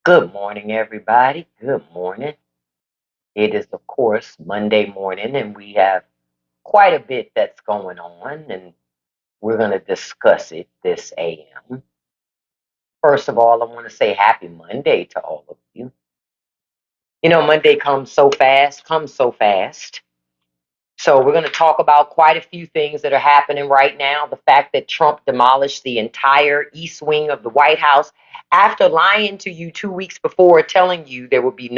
Good morning, everybody. Good morning. It is, of course, Monday morning, and we have quite a bit that's going on, and we're going to discuss it this AM. First of all, I want to say happy Monday to all of you. You know, Monday comes so fast. So, we're going to talk about quite a few things that are happening right now. The fact that Trump demolished the entire east wing of the White House after lying to you 2 weeks before, telling you there would be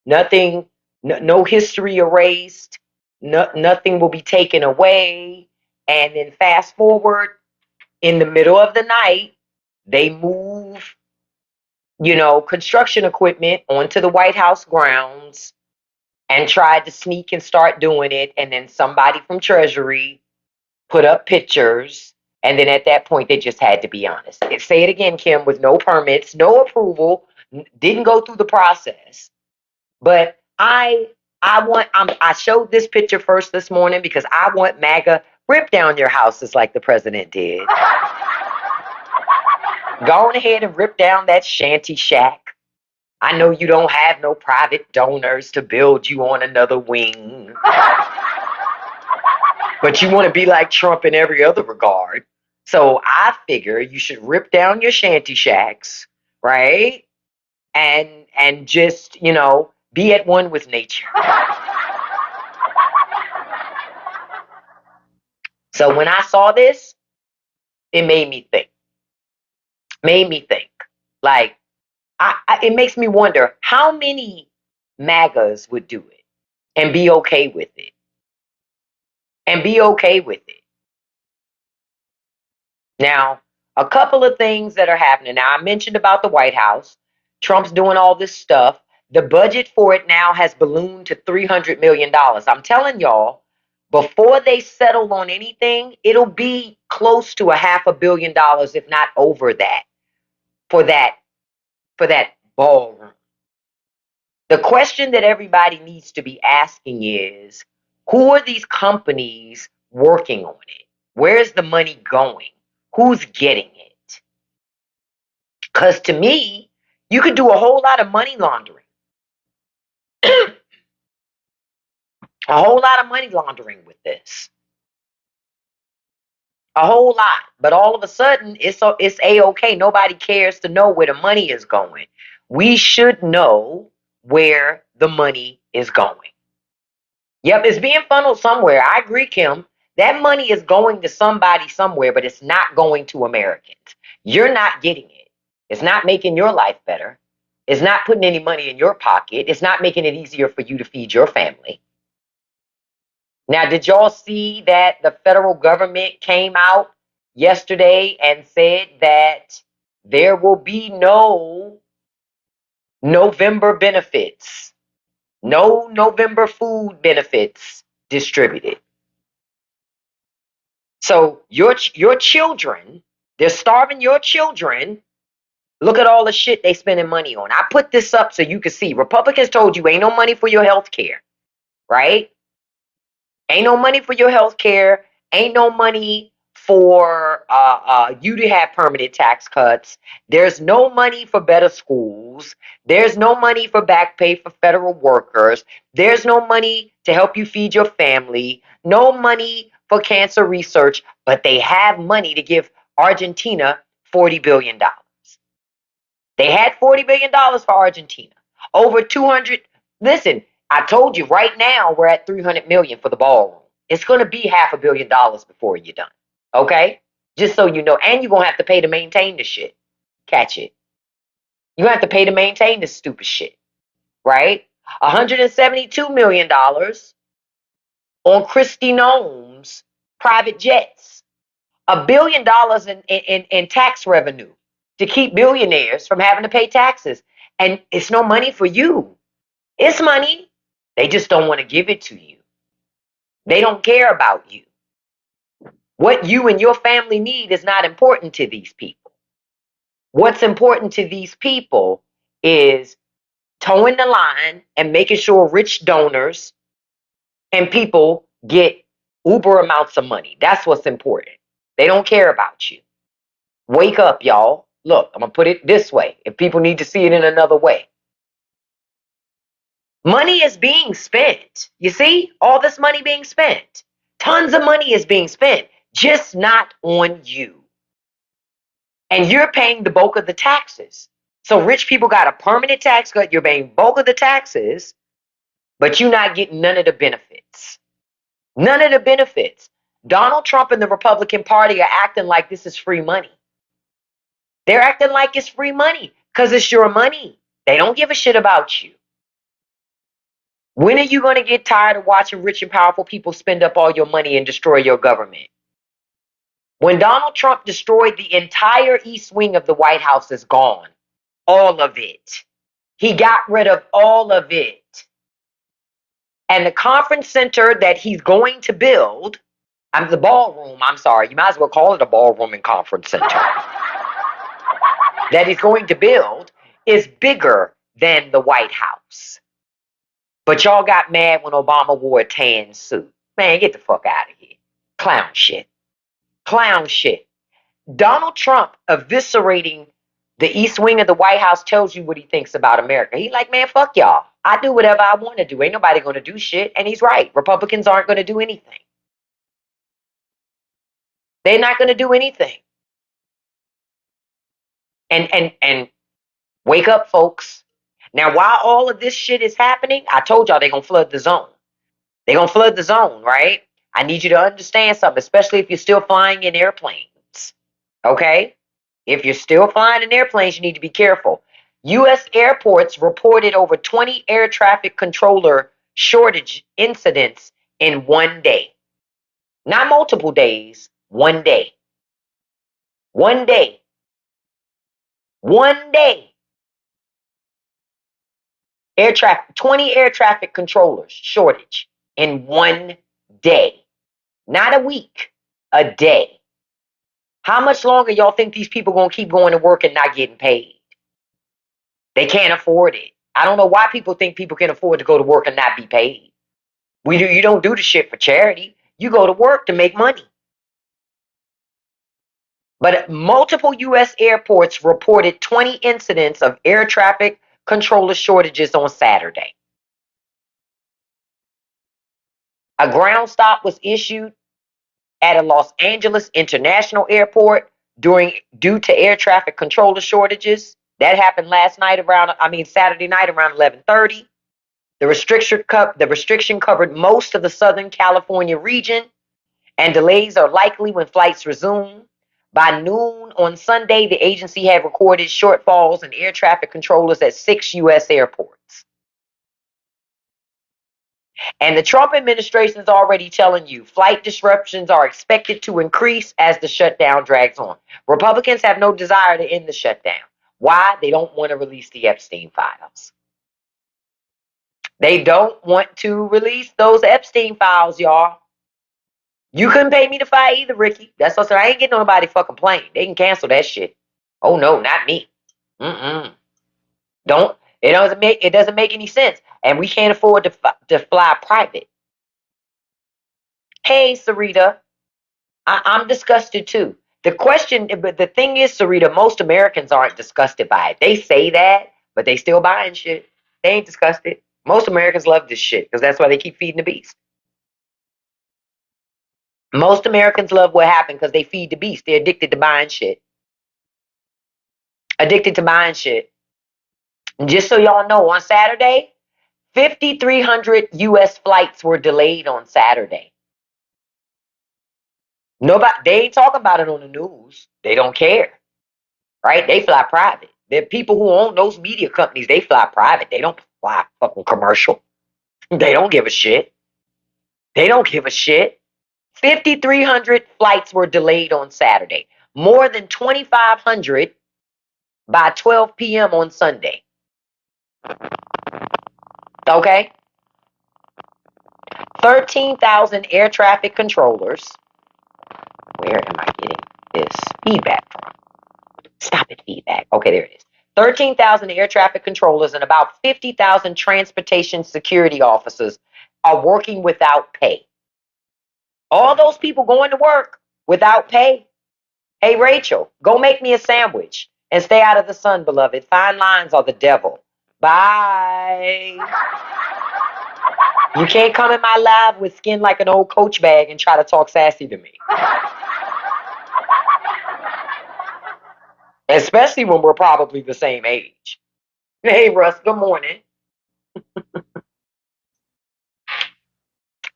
nothing, no history erased, nothing will be taken away. And then fast forward in the middle of the night, they move, construction equipment onto the White House grounds and tried to sneak and start doing it. And then somebody from Treasury put up pictures. And then at that point, they just had to be honest. Say it again, Kim, with no permits, no approval, didn't go through the process. But I showed this picture first this morning because I want MAGA rip down your houses like the president did. Go on ahead and rip down that shanty shack. I know you don't have no private donors to build you on another wing. But you want to be like Trump in every other regard. So I figure you should rip down your shanty shacks, right? And just, be at one with nature. So when I saw this, it made me think. Made me think. Like, it makes me wonder how many MAGAs would do it and be okay with it. And be okay with it. Now, a couple of things that are happening. Now, I mentioned about the White House. Trump's doing all this stuff. The budget for it now has ballooned to $300 million. I'm telling y'all, before they settle on anything, it'll be close to $500 million, if not over that, for that ballroom. The question that everybody needs to be asking is, who are these companies working on it? Where's the money going? Who's getting it? Because to me, you could do a whole lot of money laundering. A whole lot of money laundering with this. A whole lot. But all of a sudden, it's A-okay. Nobody cares to know where the money is going. We should know where the money is going. Yep, it's being funneled somewhere. I agree, Kim. That money is going to somebody somewhere, but it's not going to Americans. You're not getting it. It's not making your life better. It's not putting any money in your pocket. It's not making it easier for you to feed your family. Now, did y'all see that the federal government came out yesterday and said that there will be no November benefits, no November food benefits distributed? So your children, they're starving your children. Look at all the shit they spending money on. I put this up so you can see. Republicans told you ain't no money for your health care, right? Ain't no money for your health care. Ain't no money for you to have permanent tax cuts. There's no money for better schools. There's no money for back pay for federal workers. There's no money to help you feed your family. No money for cancer research, but they have money to give Argentina $40 billion. They had $40 billion for Argentina. Over 200. Listen, I told you right now we're at 300 million for the ballroom. It's going to be $500 million before you're done. Okay? Just so you know. And you're going to have to pay to maintain the shit. Catch it. You have to pay to maintain this stupid shit. Right? $172 million on Christy Noem's private jets. $1 billion in tax revenue to keep billionaires from having to pay taxes. And it's no money for you. It's money. They just don't want to give it to you. They don't care about you. What you and your family need is not important to these people. What's important to these people is towing the line and making sure rich donors and people get uber amounts of money. That's what's important. They don't care about you. Wake up, y'all. look, I'm going to put it this way if people need to see it in another way. Money is being spent. You see all this money being spent. Tons of money is being spent, just not on you. And you're paying the bulk of the taxes. So rich people got a permanent tax cut. You're paying bulk of the taxes, but you're not getting none of the benefits. None of the benefits. Donald Trump and the Republican Party are acting like this is free money. They're acting like it's free money because it's your money. They don't give a shit about you. When are you going to get tired of watching rich and powerful people spend up all your money and destroy your government? When Donald Trump destroyed the entire east wing of the White House is gone. All of it. He got rid of all of it. And the conference center that he's going to build, the ballroom, I'm sorry, you might as well call it a ballroom and conference center, that he's going to build is bigger than the White House. But y'all got mad when Obama wore a tan suit. Man, get the fuck out of here. Clown shit. Clown shit. Donald Trump eviscerating the east wing of the White House tells you what he thinks about America. He's like, man, fuck y'all. I do whatever I want to do. Ain't nobody going to do shit. And he's right. Republicans aren't going to do anything. They're not going to do anything. And wake up, folks. Now, while all of this shit is happening, I told y'all they're going to flood the zone. They're going to flood the zone, right? I need you to understand something, especially if you're still flying in airplanes. Okay? If you're still flying in airplanes, you need to be careful. U.S. airports reported over 20 air traffic controller shortage incidents in one day. Not multiple days, one day. One day. One day. 20 air traffic controllers shortage in one day. Not a week, a day. How much longer y'all think these people going to keep going to work and not getting paid? They can't afford it. I don't know why people think people can afford to go to work and not be paid. You don't do the shit for charity. You go to work to make money. But multiple U.S. airports reported 20 incidents of air traffic controller shortages on Saturday. A ground stop was issued at a Los Angeles International Airport due to air traffic controller shortages. That happened Saturday night around 11:30. The restriction covered most of the Southern California region, and delays are likely when flights resume. By noon on Sunday, the agency had recorded shortfalls in air traffic controllers at 6 U.S. airports. And the Trump administration is already telling you flight disruptions are expected to increase as the shutdown drags on. Republicans have no desire to end the shutdown. Why? They don't want to release the Epstein files. They don't want to release those Epstein files, y'all. You couldn't pay me to fight either, Ricky. That's what I said. I ain't getting nobody fucking plane. They can cancel that shit. Oh no, not me. It doesn't make any sense. And we can't afford to fly private. Hey, Sarita, I'm disgusted too. But the thing is, Sarita, most Americans aren't disgusted by it. They say that, but they still buying shit. They ain't disgusted. Most Americans love this shit because that's why they keep feeding the beast. Most Americans love what happened because they feed the beast. They're addicted to buying shit. Addicted to buying shit. And just so y'all know, on Saturday, 5,300 U.S. flights were delayed on Saturday. They ain't talking about it on the news. They don't care. Right? They fly private. The people who own those media companies, they fly private. They don't fly fucking commercial. They don't give a shit. They don't give a shit. 5,300 flights were delayed on Saturday. More than 2,500 by 12 p.m. on Sunday. Okay? 13,000 air traffic controllers. Where am I getting this feedback from? Stop it, feedback. Okay, there it is. 13,000 air traffic controllers and about 50,000 transportation security officers are working without pay. All those people going to work without pay. Hey, Rachel, go make me a sandwich. And stay out of the sun, beloved. Fine lines are the devil. Bye. You can't come in my live with skin like an old Coach bag and try to talk sassy to me. Especially when we're probably the same age. Hey, Russ, good morning.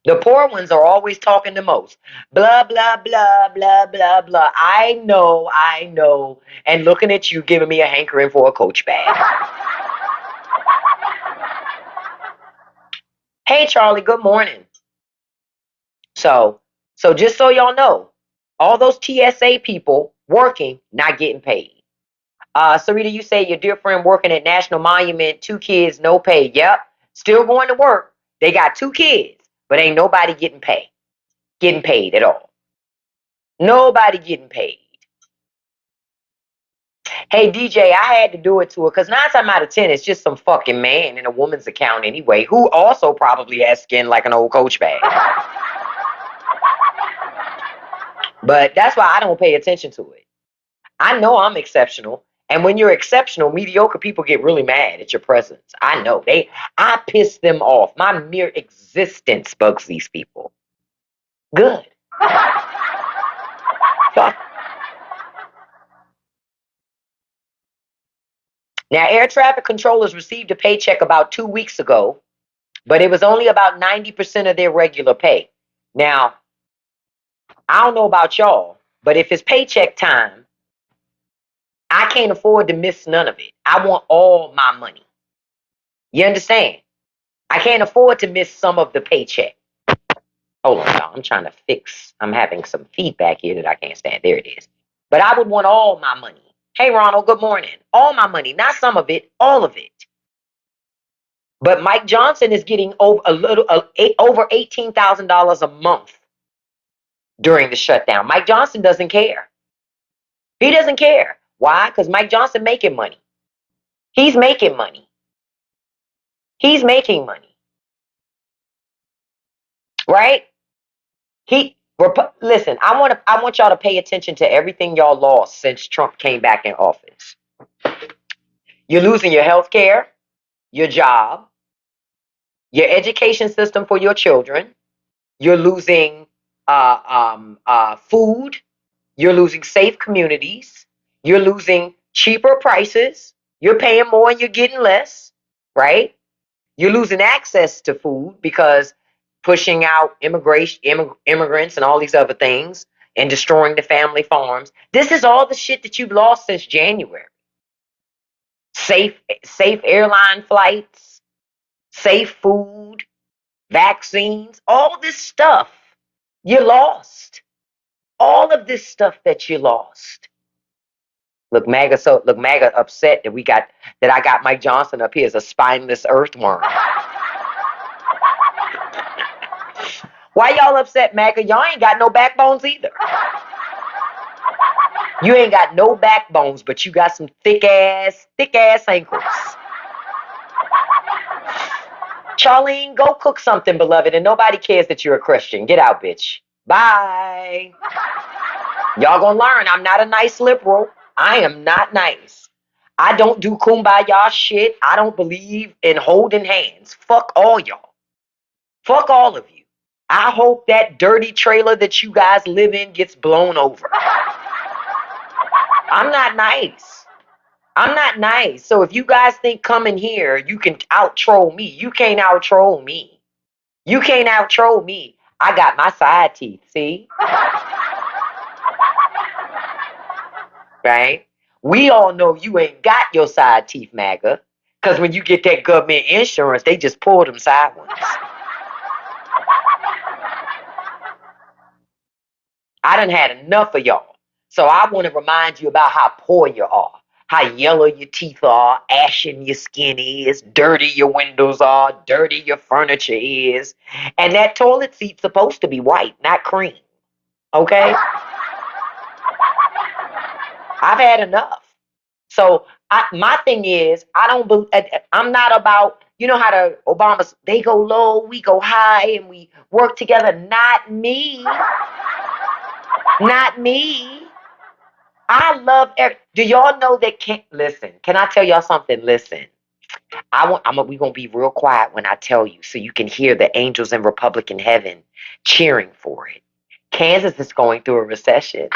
The poor ones are always talking the most. Blah, blah, blah, blah, blah, blah. I know. And looking at you giving me a hankering for a Coach bag. Hey, Charlie, good morning. So just so y'all know, all those TSA people working, not getting paid. Sarita, you say your dear friend working at National Monument, 2 kids, no pay. Yep, still going to work. They got 2 kids, but ain't nobody getting paid at all. Nobody getting paid. Hey, DJ, I had to do it to her because 9 times out of 10, it's just some fucking man in a woman's account anyway, who also probably has skin like an old Coach bag. But that's why I don't pay attention to it. I know I'm exceptional. And when you're exceptional, mediocre people get really mad at your presence. I know. I piss them off. My mere existence bugs these people. Good. Fuck. Now, air traffic controllers received a paycheck about 2 weeks ago, but it was only about 90% of their regular pay. Now, I don't know about y'all, but if it's paycheck time, I can't afford to miss none of it. I want all my money. You understand? I can't afford to miss some of the paycheck. Hold on, y'all. I'm trying to fix. I'm having some feedback here that I can't stand. There it is. But I would want all my money. Hey, Ronald, good morning. All my money, not some of it, all of it. But Mike Johnson is getting over over $18,000 a month during the shutdown. Mike Johnson doesn't care. He doesn't care. Why? Because Mike Johnson making money. He's making money. He's making money. Right? Listen, I want y'all to pay attention to everything y'all lost since Trump came back in office. You're losing your health care, your job, your education system for your children. You're losing food. You're losing safe communities. You're losing cheaper prices. You're paying more and you're getting less, right? You're losing access to food because pushing out immigrants and all these other things and destroying the family farms. This is all the shit that you've lost since January. Safe airline flights, safe food, vaccines, all this stuff you lost. All of this stuff that you lost. Look, MAGA upset that I got Mike Johnson up here as a spineless earthworm. Why y'all upset, MAGA? Y'all ain't got no backbones either. You ain't got no backbones, but you got some thick ass ankles. Charlene, go cook something, beloved, and nobody cares that you're a Christian. Get out, bitch. Bye. Y'all gonna learn I'm not a nice liberal. I am not nice. I don't do kumbaya shit. I don't believe in holding hands. Fuck all y'all. Fuck all of you. I hope that dirty trailer that you guys live in gets blown over. I'm not nice. I'm not nice. So if you guys think coming here, you can out-troll me. You can't out-troll me. You can't out-troll me. I got my side teeth, see? Right? We all know you ain't got your side teeth, MAGA. Because when you get that government insurance, they just pull them sideways. I done had enough of y'all. So I want to remind you about how poor you are. How yellow your teeth are, ashen your skin is, dirty your windows are, dirty your furniture is. And that toilet seat's supposed to be white, not cream. Okay? I've had enough. So my thing is, I'm not about, you know how the Obamas, they go low, we go high, and we work together. Not me. Not me. I love. Do y'all know that? Listen. Can I tell y'all something? Listen. We gonna be real quiet when I tell you, so you can hear the angels in Republican heaven cheering for it. Kansas is going through a recession.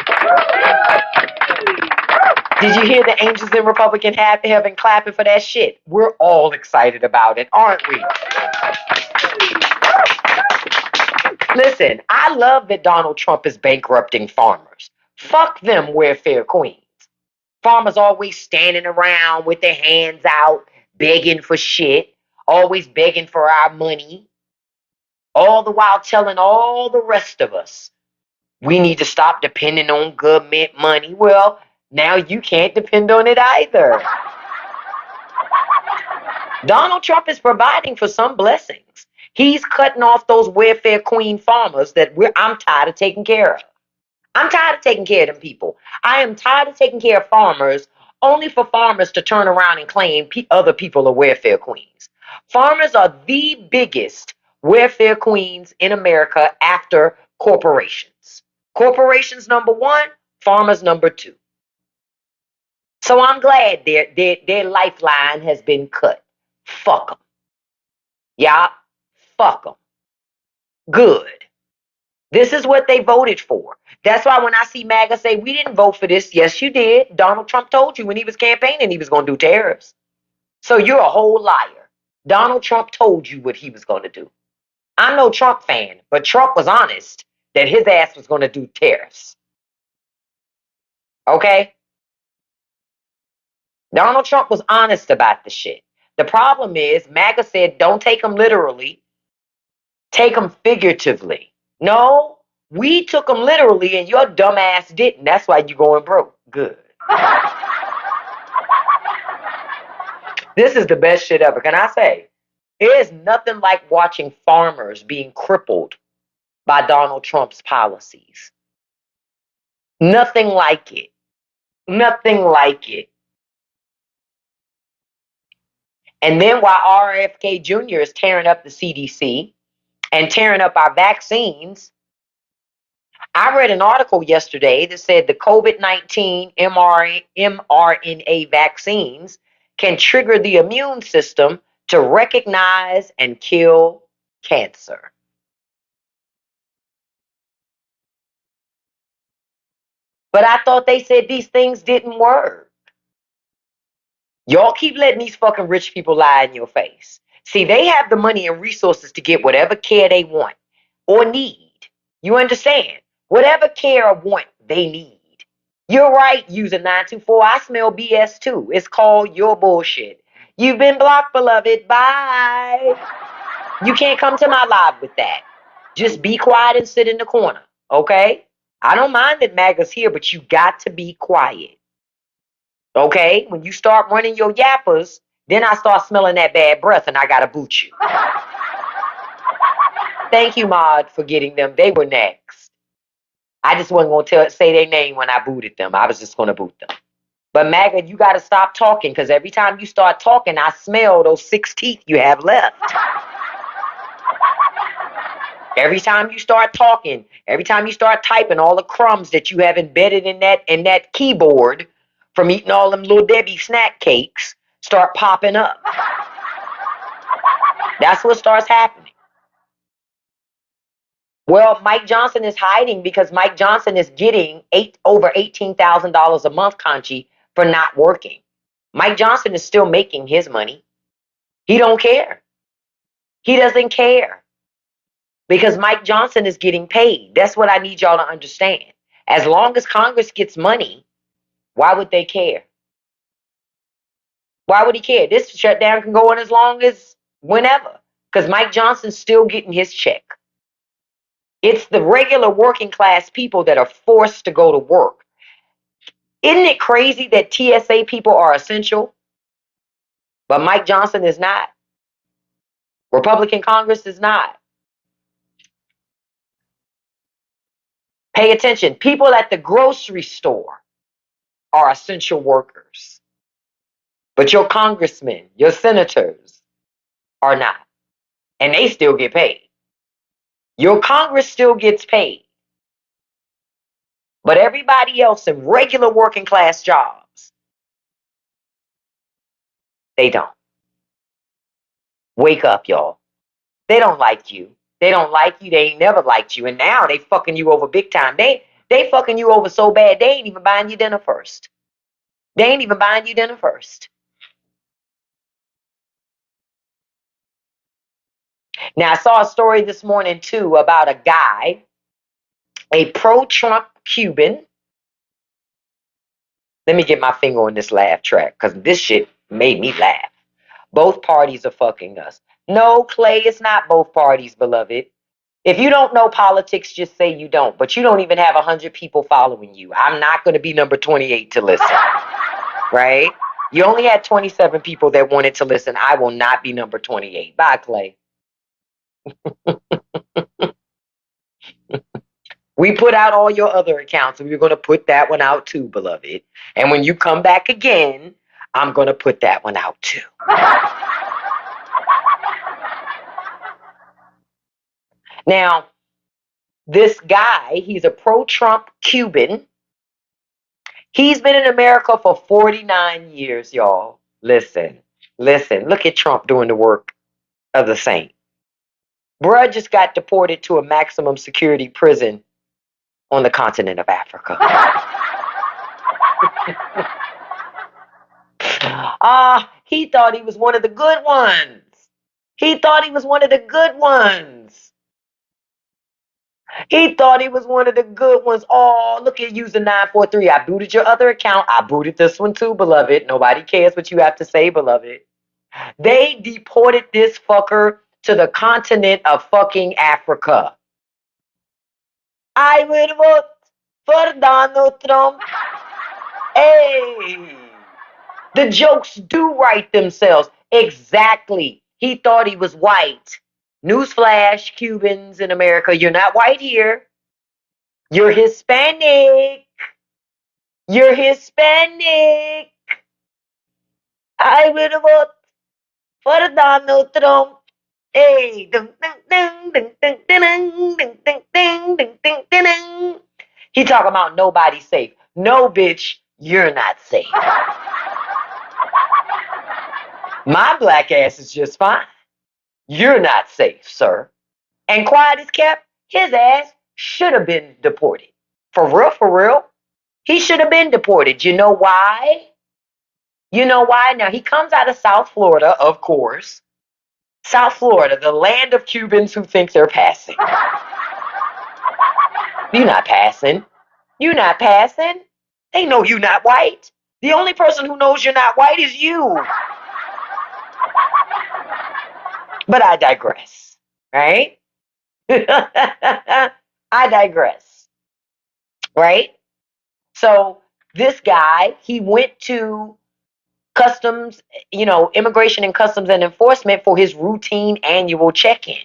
Did you hear the angels in Republican heaven clapping for that shit? We're all excited about it, aren't we? Listen, I love that Donald Trump is bankrupting farmers. Fuck them welfare queens. Farmers always standing around with their hands out, begging for shit, always begging for our money, all the while telling all the rest of us we need to stop depending on government money. Well, now you can't depend on it either. Donald Trump is providing for some blessings. He's cutting off those welfare queen farmers that I'm tired of taking care of. I'm tired of taking care of them people. I am tired of taking care of farmers only for farmers to turn around and claim other people are welfare queens. Farmers are the biggest welfare queens in America after corporations. Corporations number one, farmers number two. So I'm glad their lifeline has been cut. Fuck them. Yeah, fuck them. Good. This is what they voted for. That's why when I see MAGA say, we didn't vote for this. Yes, you did. Donald Trump told you when he was campaigning he was going to do tariffs. So you're a whole liar. Donald Trump told you what he was going to do. I'm no Trump fan, but Trump was honest that his ass was going to do tariffs. Okay? Donald Trump was honest about the shit. The problem is MAGA said, don't take them literally. Take them figuratively. No, we took them literally and your dumb ass didn't. That's why you're going broke. Good. This is the best shit ever. Can I say? It is nothing like watching farmers being crippled by Donald Trump's policies. Nothing like it. Nothing like it. And then while RFK Jr. is tearing up the CDC and tearing up our vaccines, I read an article yesterday that said the COVID-19 mRNA vaccines can trigger the immune system to recognize and kill cancer. But I thought they said these things didn't work. Y'all keep letting these fucking rich people lie in your face. See, they have the money and resources to get whatever care they want or need. You understand? Whatever care or want they need. You're right, user 924. I smell BS too. It's called your bullshit. You've been blocked, beloved. Bye. You can't come to my live with that. Just be quiet and sit in the corner, okay? I don't mind that MAGA's here, but you got to be quiet. Okay? When you start running your yappers, then I start smelling that bad breath and I gotta boot you. Thank you, Maud, for getting them. They were next. I just wasn't going to say their name when I booted them. I was just going to boot them. But MAGA, you got to stop talking because every time you start talking, I smell those 6 teeth you have left. Every time you start talking, every time you start typing, all the crumbs that you have embedded in that keyboard from eating all them Little Debbie snack cakes start popping up. That's what starts happening. Well, Mike Johnson is hiding because Mike Johnson is getting over $18,000 a month, Conchi, for not working. Mike Johnson is still making his money. He don't care. He doesn't care because Mike Johnson is getting paid. That's what I need y'all to understand. As long as Congress gets money, why would they care? Why would he care? This shutdown can go on as long as whenever because Mike Johnson's still getting his check. It's the regular working class people that are forced to go to work. Isn't it crazy that TSA people are essential, but Mike Johnson is not? Republican Congress is not. Pay attention. People at the grocery store are essential workers, but your congressmen, your senators are not, and they still get paid. Your Congress still gets paid. But everybody else in regular working class jobs, they don't. Wake up, y'all. They don't like you. They don't like you. They ain't never liked you. And now they fucking you over big time. They fucking you over so bad, they ain't even buying you dinner first. They ain't even buying you dinner first. Now, I saw a story this morning, too, about a guy, a pro-Trump Cuban. Let me get my finger on this laugh track, because this shit made me laugh. Both parties are fucking us. No, Clay, it's not both parties, beloved. If you don't know politics, just say you don't. But you don't even have 100 people following you. I'm not going to be number 28 to listen, right? You only had 27 people that wanted to listen. I will not be number 28. Bye, Clay. We put out all your other accounts, and we're going to put that one out too, beloved. And when you come back again, I'm going to put that one out too. Now, this guy, he's a pro-Trump Cuban. He's been in America for 49 years, y'all. Listen. Look at Trump doing the work of the saint. Bruh just got deported to a maximum security prison on the continent of Africa. He thought he was one of the good ones. He thought he was one of the good ones. He thought he was one of the good ones. Oh, look at user 943. I booted your other account. I booted this one too, beloved. Nobody cares what you have to say, beloved. They deported this fucker to the continent of fucking Africa. I will vote for Donald Trump. Hey, the jokes do write themselves. Exactly. He thought he was white. Newsflash, Cubans in America, you're not white here. You're Hispanic. You're Hispanic. I will vote for Donald Trump. Hey, he talking about nobody safe. No, bitch, you're not safe. My black ass is just fine. You're not safe, sir. And quiet as kept, his ass should have been deported. For real. He should have been deported. You know why? Now, he comes out of South Florida, of course. South Florida, the land of Cubans who think they're passing. You're not passing. They know you're not white. The only person who knows you're not white is you. But I digress, right? I digress, right? So this guy, he went to customs, immigration and customs and enforcement for his routine annual check-in.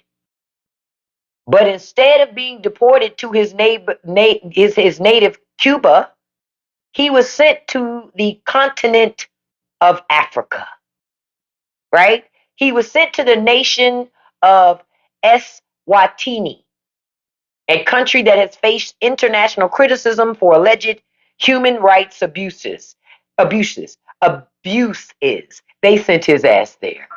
But instead of being deported to his native Cuba, he was sent to the continent of Africa, right? He was sent to the nation of Eswatini, a country that has faced international criticism for alleged human rights abuses. They sent his ass there.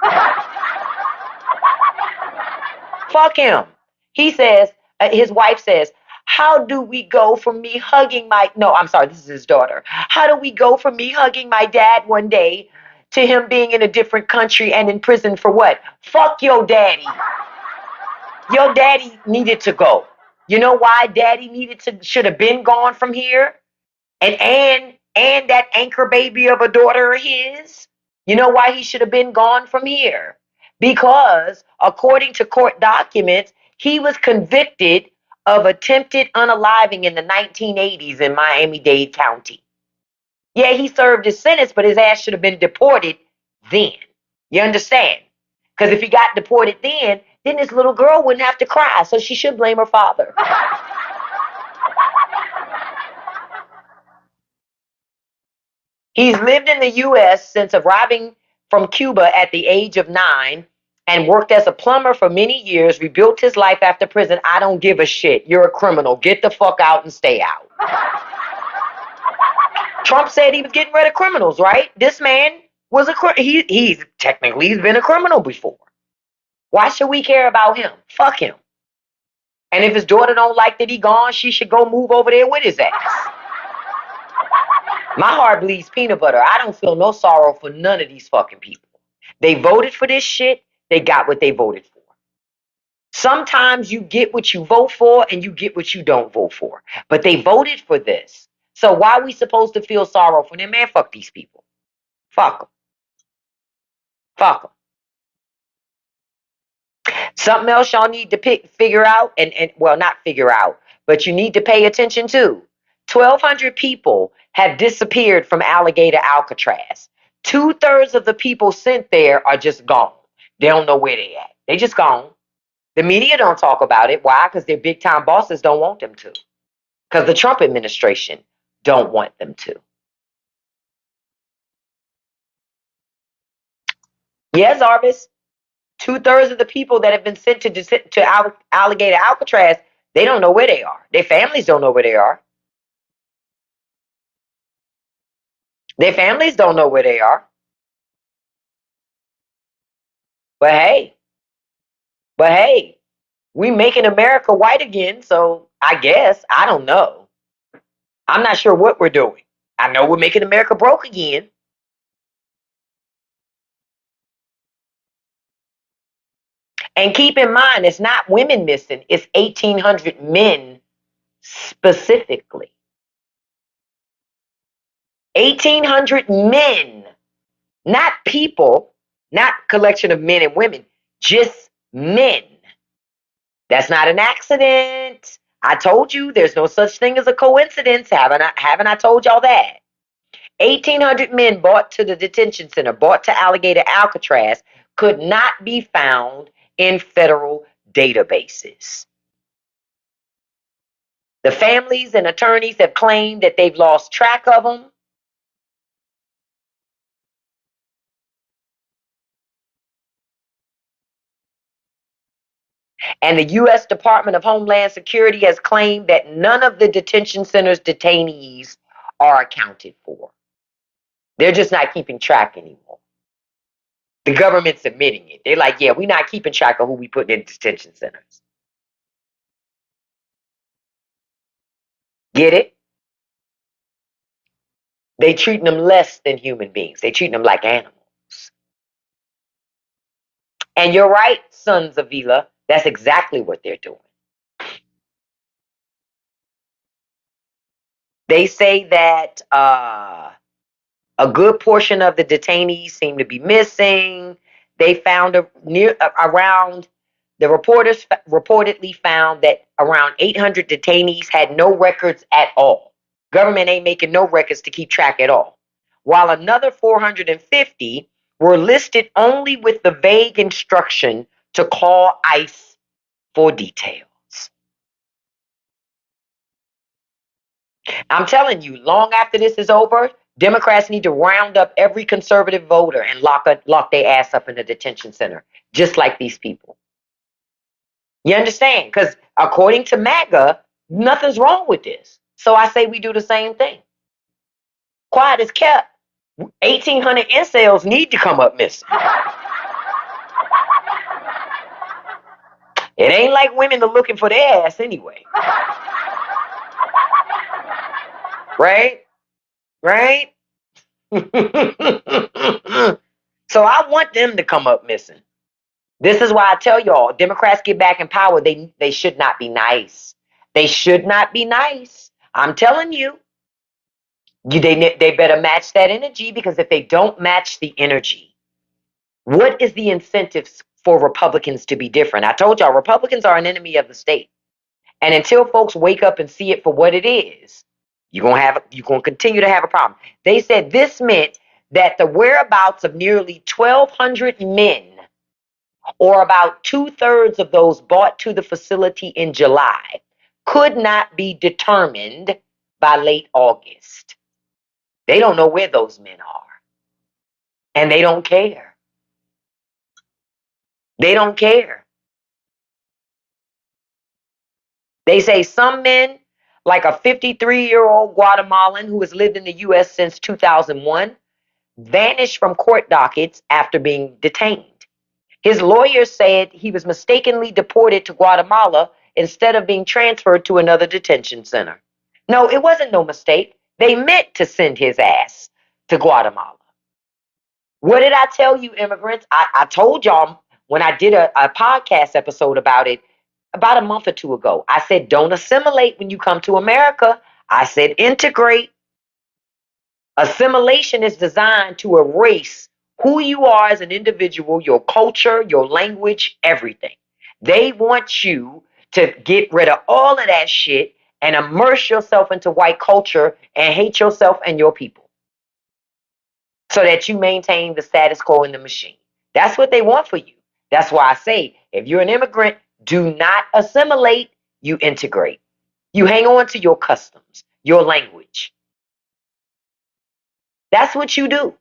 Fuck him. He says, his wife says, how do we go from me hugging this is his daughter. How do we go from me hugging my dad one day to him being in a different country and in prison for what? Fuck your daddy. Your daddy needed to go. You know why daddy should have been gone from here? And that anchor baby of a daughter of his? You know why he should have been gone from here? Because according to court documents, he was convicted of attempted unaliving in the 1980s in Miami-Dade County. Yeah, he served his sentence, but his ass should have been deported then. You understand? Because if he got deported then this little girl wouldn't have to cry, so she should blame her father. He's lived in the U.S. since arriving from Cuba at the age of 9 and worked as a plumber for many years, rebuilt his life after prison. I don't give a shit. You're a criminal. Get the fuck out and stay out. Trump said he was getting rid of criminals, right? This man was he's been a criminal before. Why should we care about him? Fuck him. And if his daughter don't like that he gone, she should go move over there with his ass. My heart bleeds peanut butter. I don't feel no sorrow for none of these fucking people. They voted for this shit. They got what they voted for. Sometimes you get what you vote for and you get what you don't vote for. But they voted for this. So why are we supposed to feel sorrow for them? Man, fuck these people. Fuck them. Fuck them. Something else y'all need to figure out, and well, not figure out, but you need to pay attention to. 1,200 people have disappeared from Alligator Alcatraz. 2/3 of the people sent there are just gone. They don't know where they at. They just gone. The media don't talk about it. Why? Because their big time bosses don't want them to. Because the Trump administration don't want them to. Yes, Arvis. 2/3 of the people that have been sent to Alligator Alcatraz, they don't know where they are. Their families don't know where they are. Their families don't know where they are. But hey, we making America white again, so I guess, I don't know. I'm not sure what we're doing. I know we're making America broke again. And keep in mind, it's not women missing, it's 1,800 men specifically. 1,800 men, not people, not collection of men and women, just men. That's not an accident. I told you there's no such thing as a coincidence. Haven't I told y'all that? 1,800 men brought to the detention center, brought to Alligator Alcatraz, could not be found in federal databases. The families and attorneys have claimed that they've lost track of them. And the U.S. Department of Homeland Security has claimed that none of the detention center's detainees are accounted for. They're just not keeping track anymore. The government's admitting it. They're like, yeah, we're not keeping track of who we put in detention centers. Get it? They treating them less than human beings. They treating them like animals. And you're right, sons of Vila. That's exactly what they're doing. They say that a good portion of the detainees seem to be missing. They found around the reporters reportedly found that around 800 detainees had no records at all. Government ain't making no records to keep track at all. While another 450 were listed only with the vague instruction to call ICE for details. I'm telling you, long after this is over, Democrats need to round up every conservative voter and lock their ass up in the detention center, just like these people. You understand? Because according to MAGA, nothing's wrong with this. So I say we do the same thing. Quiet is kept. 1,800 incels need to come up missing. It ain't like women are looking for their ass anyway. Right? Right? So I want them to come up missing. This is why I tell y'all, Democrats get back in power, they should not be nice. They should not be nice. I'm telling you. They better match that energy, because if they don't match the energy, what is the incentives for Republicans to be different? I told y'all, Republicans are an enemy of the state. And until folks wake up and see it for what it is, you're gonna continue to have a problem. They said this meant that the whereabouts of nearly 1,200 men, or about 2/3 of those brought to the facility in July, could not be determined by late August. They don't know where those men are. And they don't care. They don't care. They say some men like a 53-year-old Guatemalan who has lived in the U.S. since 2001, vanished from court dockets after being detained. His lawyers said he was mistakenly deported to Guatemala instead of being transferred to another detention center. No, it wasn't no mistake. They meant to send his ass to Guatemala. What did I tell you, immigrants? I told y'all when I did a podcast episode about it about a month or two ago. I said, don't assimilate when you come to America. I said, integrate. Assimilation is designed to erase who you are as an individual, your culture, your language, everything. They want you to get rid of all of that shit and immerse yourself into white culture and hate yourself and your people so that you maintain the status quo in the machine. That's what they want for you. That's why I say, if you're an immigrant, do not assimilate, you integrate. You hang on to your customs, your language. That's what you do.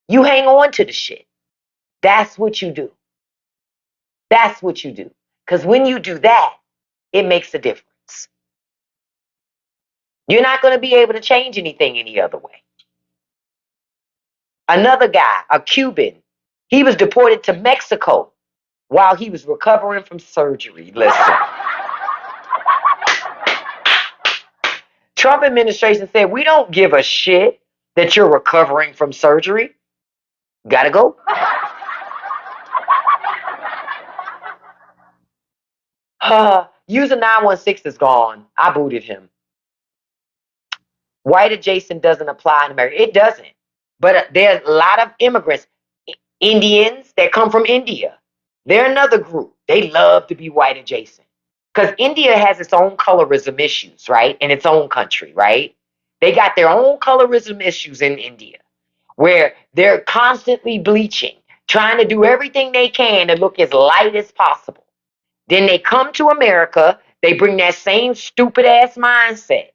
You hang on to the shit. That's what you do. That's what you do. Because when you do that, it makes a difference. You're not going to be able to change anything any other way. Another guy, a Cuban, he was deported to Mexico while he was recovering from surgery. Listen. Trump administration said, we don't give a shit that you're recovering from surgery. Gotta go. User 916 is gone. I booted him. White adjacent doesn't apply in America. It doesn't. But there's a lot of immigrants, Indians that come from India. They're another group. They love to be white adjacent. Because India has its own colorism issues, right? In its own country, right? They got their own colorism issues in India where they're constantly bleaching, trying to do everything they can to look as light as possible. Then they come to America, they bring that same stupid ass mindset.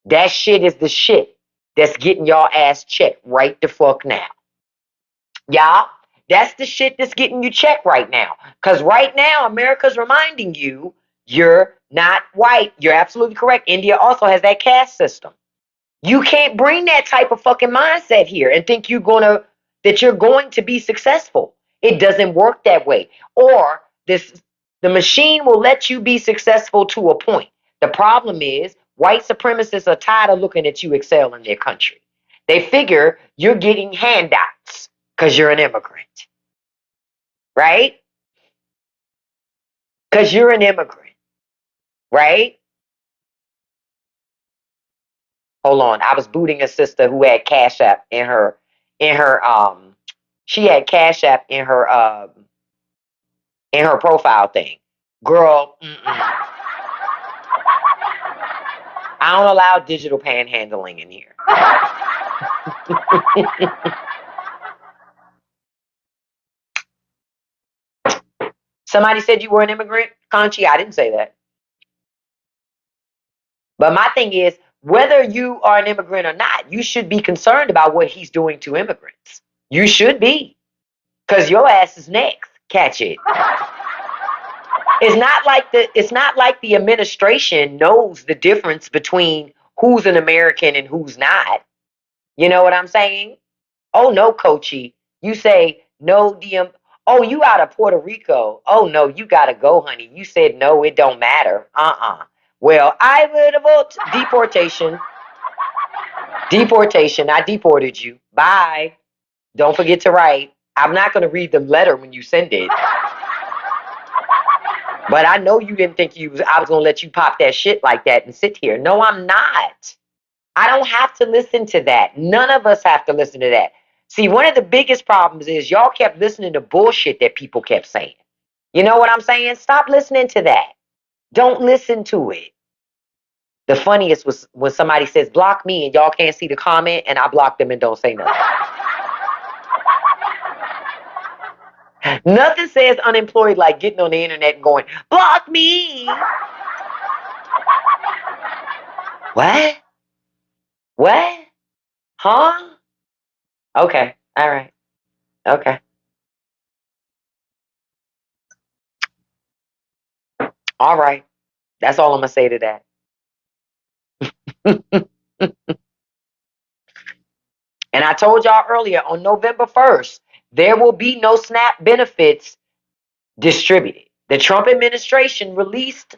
That shit is the shit that's getting y'all ass checked right the fuck now. Y'all, that's the shit that's getting you checked right now. Because right now, America's reminding you you're not white. You're absolutely correct. India also has that caste system. You can't bring that type of fucking mindset here and think you're going to be successful. It doesn't work that way. Or the machine will let you be successful to a point. The problem is white supremacists are tired of looking at you excel in their country. They figure you're getting handouts because you're an immigrant. Right? Because you're an immigrant. Right? Hold on. I was booting a sister who had Cash App she had Cash App in her profile thing. Girl, I don't allow digital panhandling in here. Somebody said you were an immigrant, Conchi. I didn't say that. But my thing is, whether you are an immigrant or not, you should be concerned about what he's doing to immigrants. You should be. Because your ass is next. Catch it. It's not like the administration knows the difference between who's an American and who's not. You know what I'm saying? Oh no, Coachy. You say no DM. Oh, you out of Puerto Rico. Oh no, you gotta go, honey. You said no, it don't matter. Well, I would have voted deportation. Deportation. I deported you. Bye. Don't forget to write. I'm not gonna read the letter when you send it. But I know you didn't think I was gonna let you pop that shit like that and sit here. No, I'm not. I don't have to listen to that. None of us have to listen to that. See, one of the biggest problems is y'all kept listening to bullshit that people kept saying. You know what I'm saying? Stop listening to that. Don't listen to it. The funniest was when somebody says block me and y'all can't see the comment and I block them and don't say nothing. Nothing says unemployed like getting on the internet and going, block me. What? What? Huh? Okay. All right. Okay. All right. That's all I'm going to say to that. And I told y'all earlier, on November 1st, there will be no SNAP benefits distributed. The Trump administration released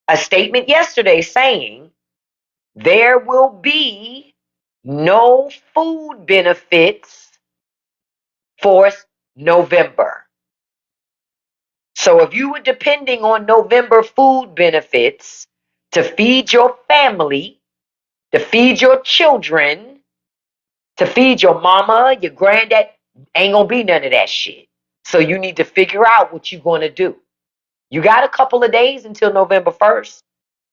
a statement yesterday saying there will be no food benefits for November. So if you were depending on November food benefits to feed your family, to feed your children, to feed your mama, your granddad, ain't gonna be none of that shit. So you need to figure out what you're gonna do. You got a couple of days until November 1st,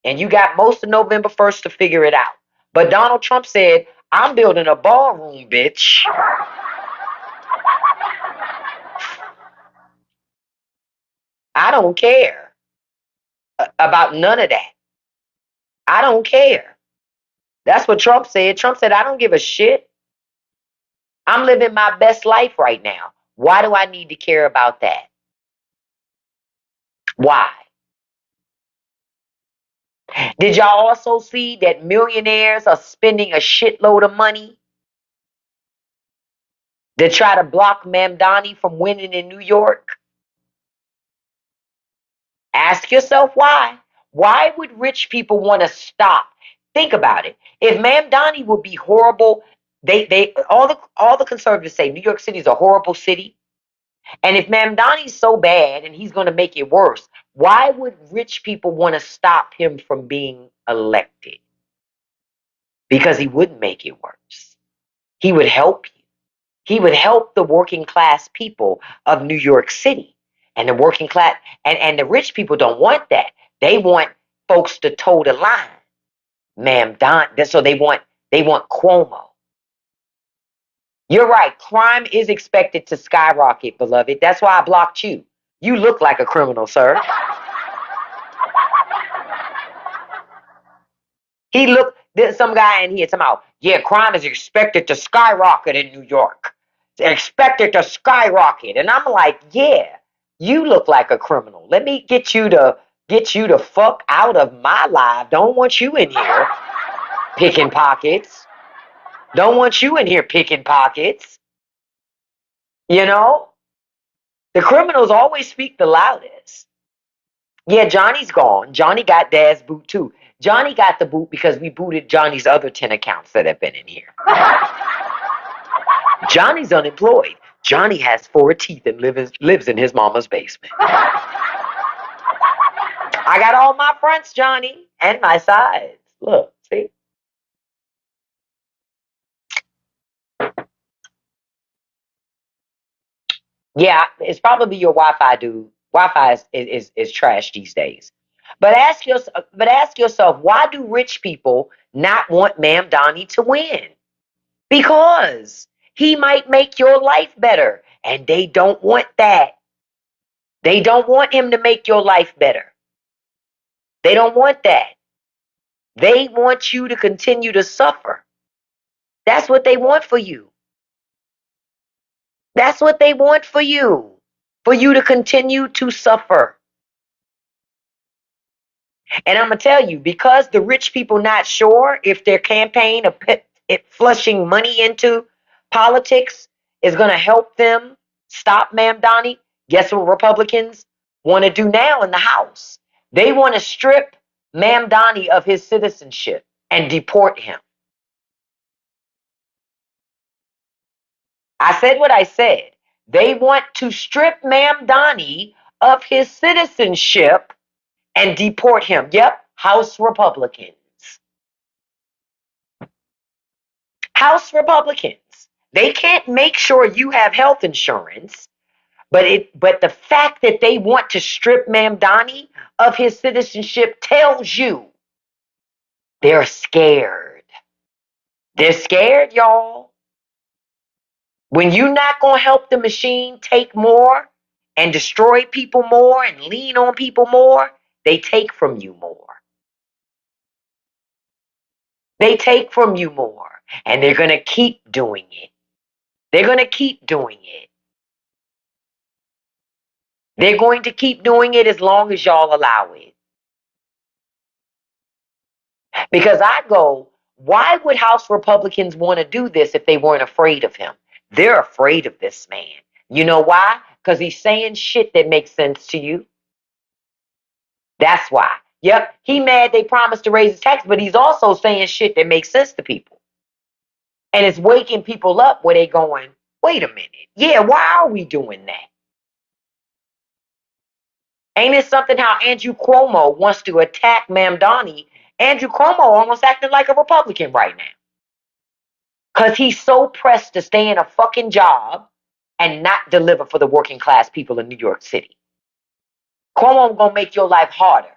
and you got most of November 1st to figure it out. But Donald Trump said, I'm building a ballroom, bitch. I don't care about none of that. I don't care. That's what Trump said. Trump said, I don't give a shit. I'm living my best life right now. Why do I need to care about that? Why? Did y'all also see that millionaires are spending a shitload of money to try to block Mamdani from winning in New York? Ask yourself why. Why would rich people want to stop? Think about it. If Mamdani would be horrible, all the conservatives say New York City is a horrible city. And if Mamdani's so bad and he's going to make it worse, why would rich people want to stop him from being elected? Because he wouldn't make it worse. He would help you. He would help the working class people of New York City. And the working class and the rich people don't want that. They want folks to toe the line. So they want Cuomo. You're right. Crime is expected to skyrocket, beloved. That's why I blocked you. You look like a criminal, sir. There's some guy in here somehow. Yeah, crime is expected to skyrocket in New York. It's expected to skyrocket. And I'm like, yeah, you look like a criminal. Let me get you to fuck out of my life. Don't want you in here picking pockets. Don't want you in here picking pockets. You know? The criminals always speak the loudest. Yeah, Johnny's gone. Johnny got Dad's boot too. Johnny got the boot because we booted Johnny's other 10 accounts that have been in here. Johnny's unemployed. Johnny has 4 teeth and lives in his mama's basement. I got all my fronts, Johnny, and my sides. Look, see? Yeah, it's probably your Wi-Fi, dude. Wi-Fi is trash these days. But ask yourself, why do rich people not want Ma'am Donnie to win? Because he might make your life better, and they don't want that. They don't want him to make your life better. They don't want that. They want you to continue to suffer. That's what they want for you. That's what they want for you to continue to suffer. And I'm going to tell you, because the rich people not sure if their campaign of flushing money into politics is going to help them stop Mamdani, guess what Republicans want to do now in the House? They want to strip Mamdani of his citizenship and deport him. I said what I said. They want to strip Mamdani of his citizenship and deport him. Yep, House Republicans. House Republicans. They can't make sure you have health insurance, but the fact that they want to strip Mamdani of his citizenship tells you they're scared. They're scared, y'all. When you're not going to help the machine take more and destroy people more and lean on people more, they take from you more. They take from you more. And they're going to keep doing it. They're going to keep doing it. They're going to keep doing it as long as y'all allow it. Because I go, why would House Republicans want to do this if they weren't afraid of him? They're afraid of this man. You know why? Because he's saying shit that makes sense to you. That's why. Yep, he mad they promised to raise his tax, but he's also saying shit that makes sense to people. And it's waking people up where they going, wait a minute. Yeah, why are we doing that? Ain't it something how Andrew Cuomo wants to attack Mamdani? Andrew Cuomo almost acting like a Republican right now. Because he's so pressed to stay in a fucking job and not deliver for the working class people in New York City. Cuomo gonna make your life harder,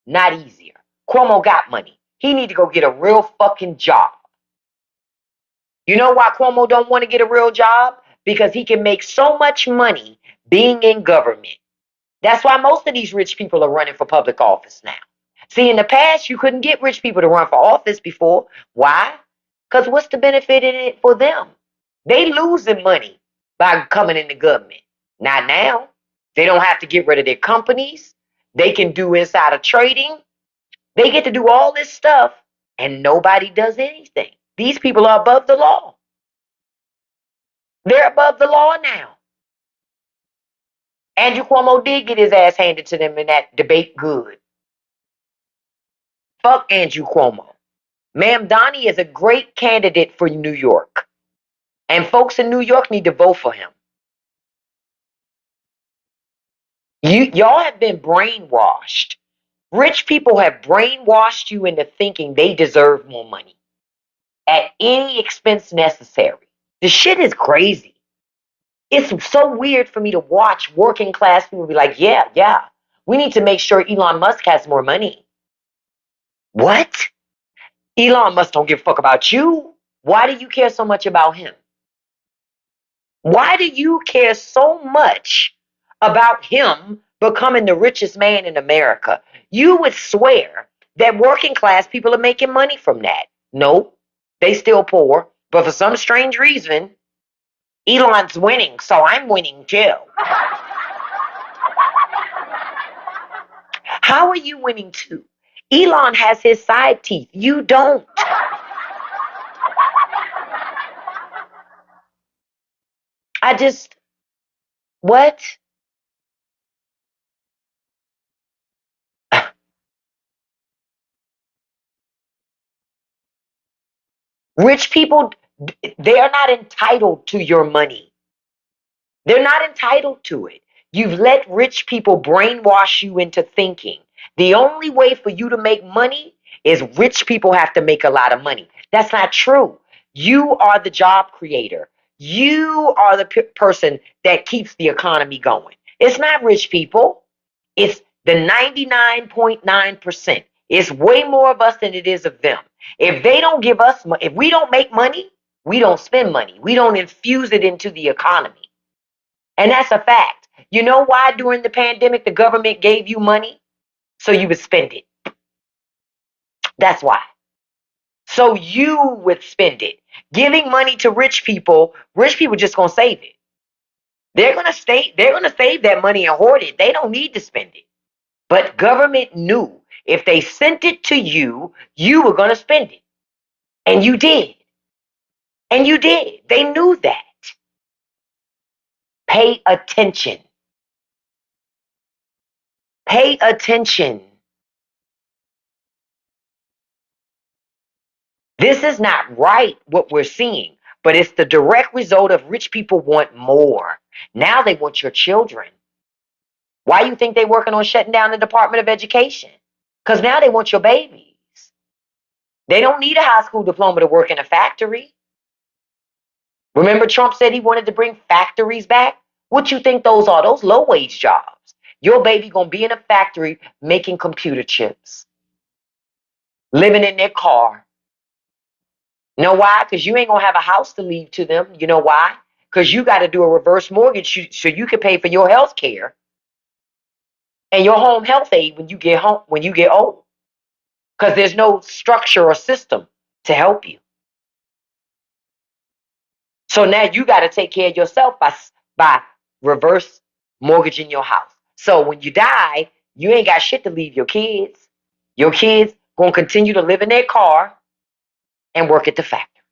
not easier. Cuomo got money. He need to go get a real fucking job. You know why Cuomo don't want to get a real job? Because he can make so much money being in government. That's why most of these rich people are running for public office now. See, in the past, you couldn't get rich people to run for office before. Why? Because what's the benefit in it for them? They losing money by coming into government. Not now. They don't have to get rid of their companies. They can do insider trading. They get to do all this stuff and nobody does anything. These people are above the law. They're above the law now. Andrew Cuomo did get his ass handed to them in that debate good. Fuck Andrew Cuomo. Mamdani is a great candidate for New York. And folks in New York need to vote for him. Y'all have been brainwashed. Rich people have brainwashed you into thinking they deserve more money at any expense necessary. The shit is crazy. It's so weird for me to watch working class people be like, yeah, we need to make sure Elon Musk has more money. What? Elon Musk don't give a fuck about you. Why do you care so much about him? Why do you care so much about him becoming the richest man in America? You would swear that working class people are making money from that. Nope, they still poor. But for some strange reason, Elon's winning, so I'm winning too. How are you winning too? Elon has his side teeth. You don't. What? Rich people, they are not entitled to your money. They're not entitled to it. You've let rich people brainwash you into thinking the only way for you to make money is rich people have to make a lot of money. That's not true. You are the job creator. You are the person that keeps the economy going. It's not rich people. It's the 99.9%. It's way more of us than it is of them. If they don't give us, if we don't make money, we don't spend money. We don't infuse it into the economy. And that's a fact. You know why during the pandemic the government gave you money? So you would spend it. That's why. So you would spend it. Giving money to rich people just gonna save it. They're gonna save that money and hoard it. They don't need to spend it. But government knew if they sent it to you, you were gonna spend it. And you did. And you did. They knew that. Pay attention. Pay attention. This is not right, what we're seeing, but it's the direct result of rich people want more. Now they want your children. Why you think they're working on shutting down the Department of Education? Because now they want your babies. They don't need a high school diploma to work in a factory. Remember Trump said he wanted to bring factories back? What you think those are? Those low-wage jobs. Your baby gonna be in a factory making computer chips. Living in their car. You know why? Because you ain't gonna have a house to leave to them. You know why? Because you got to do a reverse mortgage so you can pay for your health care and your home health aid when you get old. Because there's no structure or system to help you. So now you got to take care of yourself by reverse mortgaging your house. So when you die, you ain't got shit to leave your kids. Your kids going to continue to live in their car and work at the factory.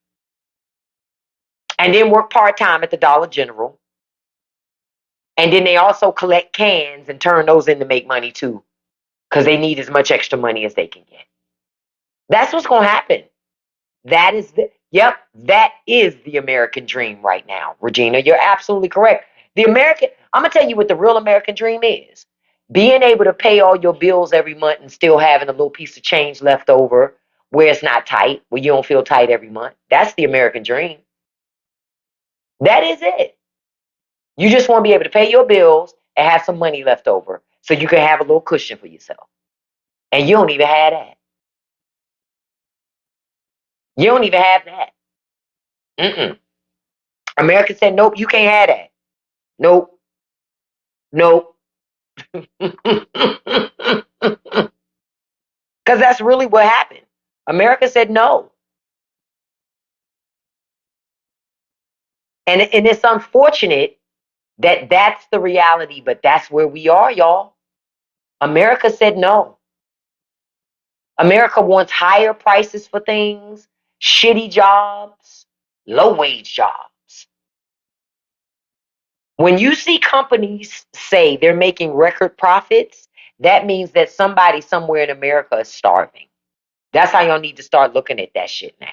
And then work part-time at the Dollar General. And then they also collect cans and turn those in to make money too, because they need as much extra money as they can get. That's what's going to happen. That is that is the American dream right now, Regina. You're absolutely correct. I'm going to tell you what the real American dream is. Being able to pay all your bills every month and still having a little piece of change left over where it's not tight, where you don't feel tight every month. That's the American dream. That is it. You just want to be able to pay your bills and have some money left over so you can have a little cushion for yourself. And you don't even have that. You don't even have that. Mm-mm. America said, nope, you can't have that. Nope. Nope. Because that's really what happened. America said no. And it's unfortunate that that's the reality, but that's where we are, y'all. America said no. America wants higher prices for things, shitty jobs, low-wage jobs. When you see companies say they're making record profits, that means that somebody somewhere in America is starving. That's how y'all need to start looking at that shit now.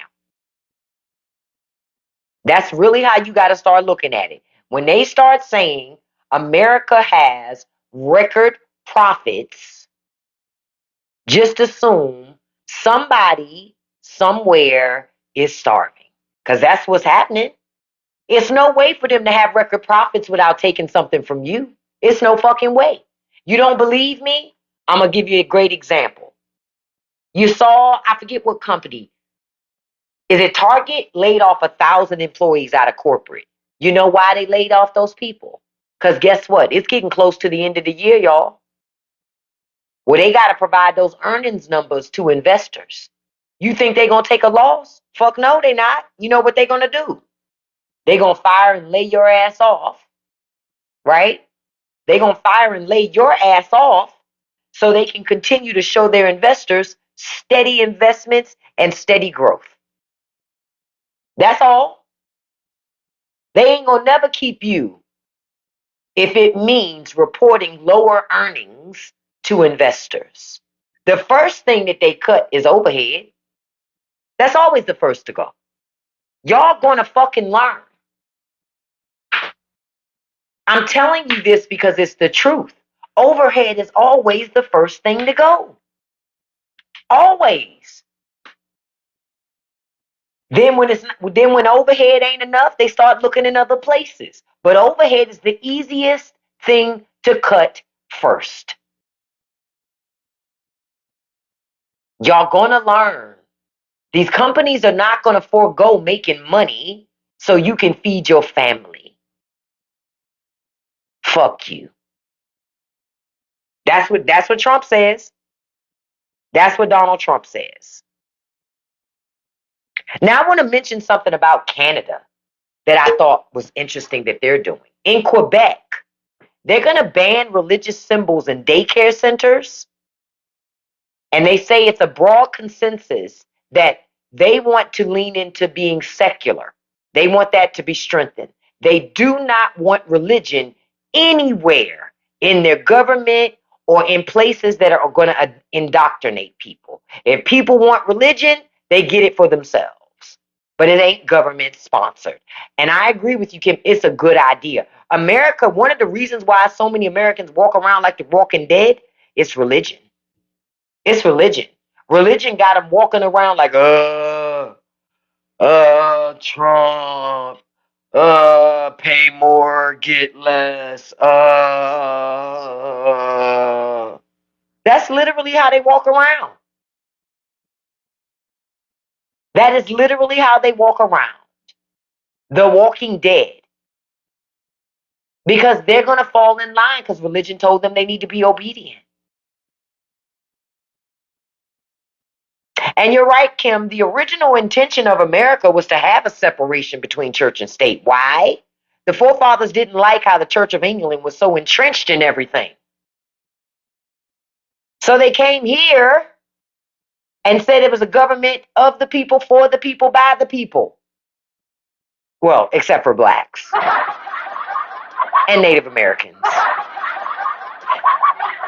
That's really how you got to start looking at it. When they start saying America has record profits, just assume somebody somewhere is starving, because that's what's happening. It's no way for them to have record profits without taking something from you. It's no fucking way. You don't believe me? I'm going to give you a great example. You saw, I forget what company. Is it Target laid off 1,000 employees out of corporate? You know why they laid off those people? Because guess what? It's getting close to the end of the year, y'all. Well, they got to provide those earnings numbers to investors. You think they're going to take a loss? Fuck no, they're not. You know what they're going to do? They're going to fire and lay your ass off, right? They're going to fire and lay your ass off so they can continue to show their investors steady investments and steady growth. That's all. They ain't going to never keep you if it means reporting lower earnings to investors. The first thing that they cut is overhead. That's always the first to go. Y'all gonna fucking learn. I'm telling you this because it's the truth. Overhead is always the first thing to go. Always. Then when overhead ain't enough, they start looking in other places. But overhead is the easiest thing to cut first. Y'all gonna learn. These companies are not gonna forego making money so you can feed your family. Fuck you. That's what Trump says. That's what Donald Trump says. Now I want to mention something about Canada that I thought was interesting that they're doing. In Quebec, they're going to ban religious symbols in daycare centers. And they say it's a broad consensus that they want to lean into being secular. They want that to be strengthened. They do not want religion anywhere in their government or in places that are going to indoctrinate people. If people want religion, they get it for themselves. But it ain't government sponsored. And I agree with you, Kim. It's a good idea. America, one of the reasons why so many Americans walk around like the walking dead is religion. It's religion. Religion got them walking around like, Trump, pay more, get less, That's literally how they walk around. That is literally how they walk around. The walking dead. Because they're going to fall in line because religion told them they need to be obedient. And you're right, Kim. The original intention of America was to have a separation between church and state. Why? The forefathers didn't like how the Church of England was so entrenched in everything. So they came here and said it was a government of the people, for the people, by the people. Well, except for blacks and Native Americans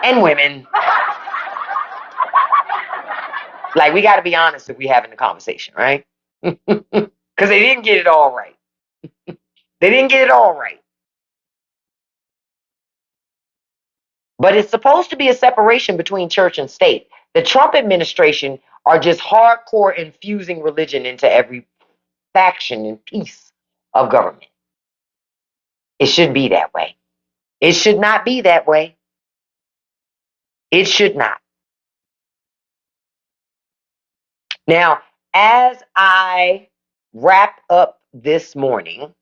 and women. Like, we got to be honest if we having the conversation, right? Because they didn't get it all right. They didn't get it all right. But it's supposed to be a separation between church and state. The Trump administration are just hardcore infusing religion into every faction and piece of government. It should be that way. It should not be that way. It should not. Now, as I wrap up this morning,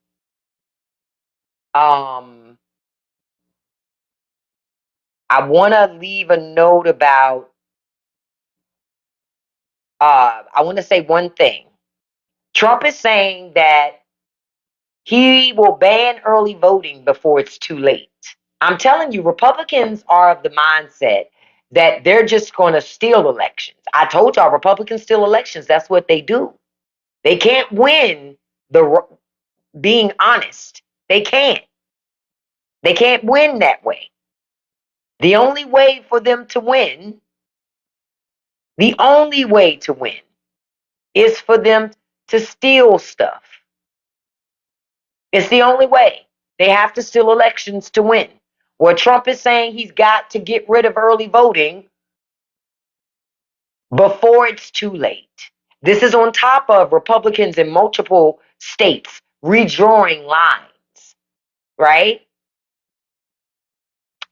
I want to leave a note about, I want to say one thing. Trump is saying that he will ban early voting before it's too late. I'm telling you, Republicans are of the mindset that they're just going to steal elections. I told y'all, Republicans steal elections. That's what they do. They can't win being honest. They can't. They can't win that way. The only way for them to win, the only way to win is for them to steal stuff. It's the only way. They have to steal elections to win. Where Trump is saying he's got to get rid of early voting before it's too late. This is on top of Republicans in multiple states redrawing lines, right?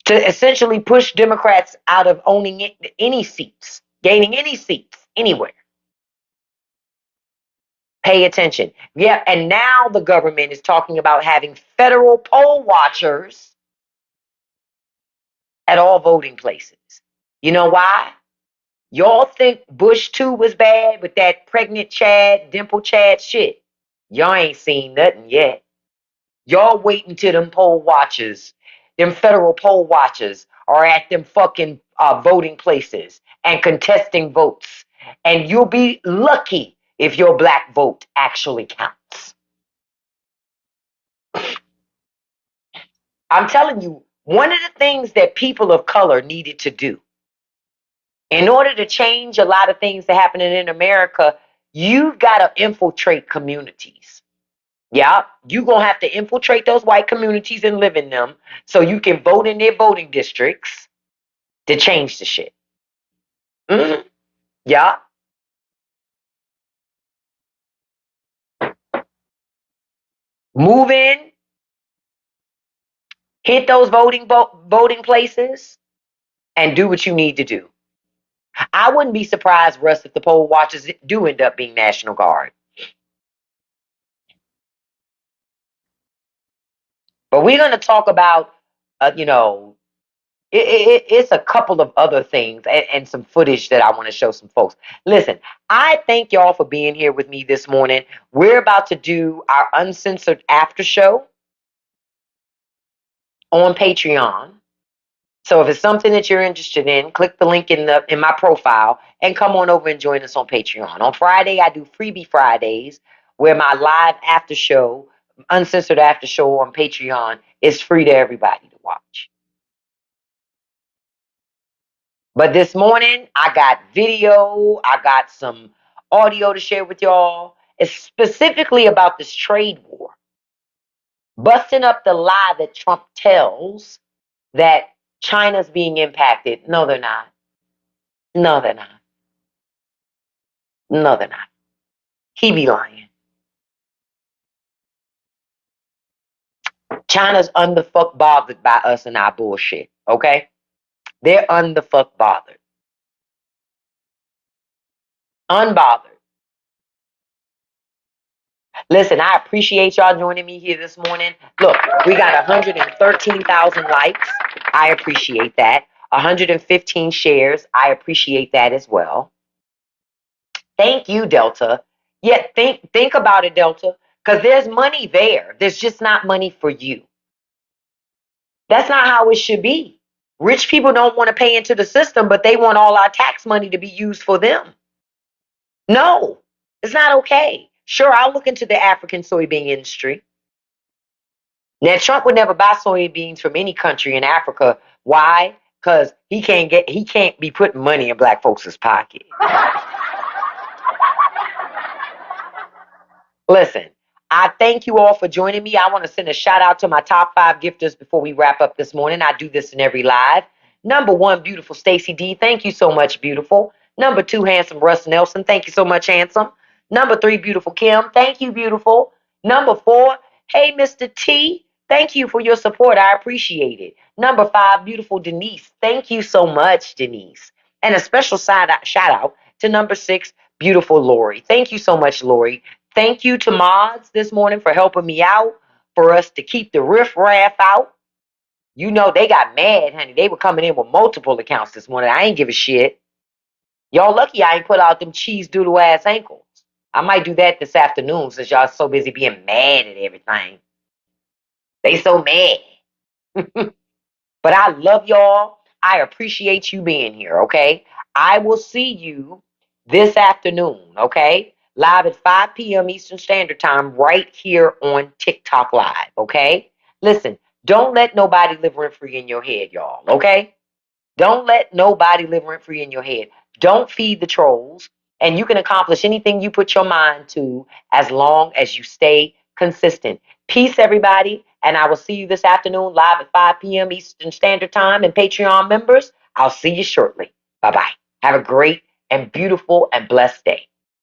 To essentially push Democrats out of owning any seats, gaining any seats anywhere. Pay attention. Yeah, and now the government is talking about having federal poll watchers at all voting places. You know why? Y'all think Bush 2 was bad with that pregnant Chad, dimple Chad shit. Y'all ain't seen nothing yet. Y'all wait until them poll watchers, them federal poll watchers, are at them fucking voting places and contesting votes. And you'll be lucky if your black vote actually counts. I'm telling you, one of the things that people of color needed to do in order to change a lot of things that are happening in America, you've got to infiltrate communities. Yeah, you're going to have to infiltrate those white communities and live in them so you can vote in their voting districts to change the shit. Mm-hmm. Yeah. Move in, hit those voting places, and do what you need to do. I wouldn't be surprised, Russ, if the poll watchers do end up being National Guard. But we're going to talk about, it's a couple of other things and some footage that I want to show some folks. Listen, I thank y'all for being here with me this morning. We're about to do our uncensored after show on Patreon. So if it's something that you're interested in, click the link in my profile and come on over and join us on Patreon. On Friday, I do Freebie Fridays, where my live after show, uncensored after show on Patreon, is free to everybody to watch. But this morning, I got video, I got some audio to share with y'all. It's specifically about this trade war. Busting up the lie that Trump tells that China's being impacted. No, they're not. No, they're not. No, they're not. He be lying. China's unfuck bothered by us and our bullshit, okay? They're unfuck bothered. Unbothered. Listen, I appreciate y'all joining me here this morning. Look, we got 113,000 likes. I appreciate that. 115 shares. I appreciate that as well. Thank you, Delta. Yeah, think about it, Delta, because there's money there. There's just not money for you. That's not how it should be. Rich people don't want to pay into the system, but they want all our tax money to be used for them. No, it's not okay. Sure, I'll look into the African soybean industry. Now, Trump would never buy soybeans from any country in Africa. Why? Because he can't be putting money in black folks' pocket. Listen, I thank you all for joining me. I want to send a shout out to my top 5 gifters before we wrap up this morning. I do this in every live. Number 1, beautiful Stacy D. Thank you so much, beautiful. Number 2, handsome Russ Nelson. Thank you so much, handsome. Number 3, beautiful Kim. Thank you, beautiful. Number 4, hey, Mr. T. Thank you for your support. I appreciate it. Number 5, beautiful Denise. Thank you so much, Denise. And a special shout out to number 6, beautiful Lori. Thank you so much, Lori. Thank you to mods this morning for helping me out, for us to keep the riffraff out. You know, they got mad, honey. They were coming in with multiple accounts this morning. I ain't give a shit. Y'all lucky I ain't put out them cheese doodle ass ankles. I might do that this afternoon since y'all so busy being mad at everything. They so mad. But I love y'all. I appreciate you being here, okay? I will see you this afternoon, okay? Live at 5 p.m. Eastern Standard Time right here on TikTok Live, okay? Listen, don't let nobody live rent free in your head, y'all, okay? Don't let nobody live rent free in your head. Don't feed the trolls. And you can accomplish anything you put your mind to as long as you stay consistent. Peace, everybody. And I will see you this afternoon live at 5 p.m. Eastern Standard Time. And Patreon members, I'll see you shortly. Bye bye. Have a great and beautiful and blessed day.